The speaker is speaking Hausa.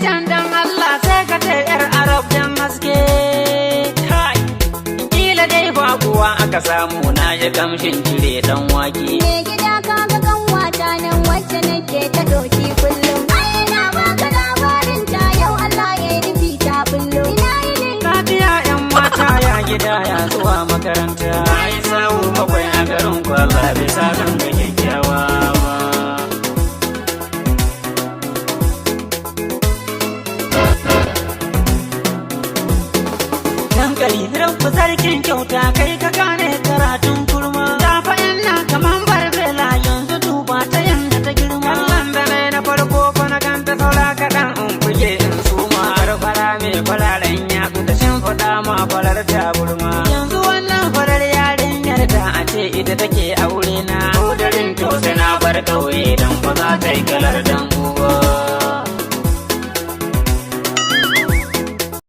can dan Allah sai ka ce yar Arab dan haske. Kila dai ba kuwa aka samu na ji kamshin cire dan wake. Me gida ka ga kanwata nan wacce nake ta doki kullum. Ai na baka labarin ta yau Allah ya yi nufi ta bullo. Ina yini Lafiya yan mata ya gida ya zuwa makaranta. Ai sawu bakwai a garin kwalla bai sa kan ga kyakkyawa ba. Dankali rabba sarkin kyauta kai ka gane karatun kurma. Ta fa'in na kaman barbela yanzu duba ta yanda ta girma. Kallon da na farko fa na ganta saura kaɗan in buge in suma. Fara mai fararen yatsu da shimfiɗa ma farar taburma. Yanzu wannan farar yarinyar da a ce ita take aure na. Kudurin to sai na bar ƙauye don ba za ta yi kalar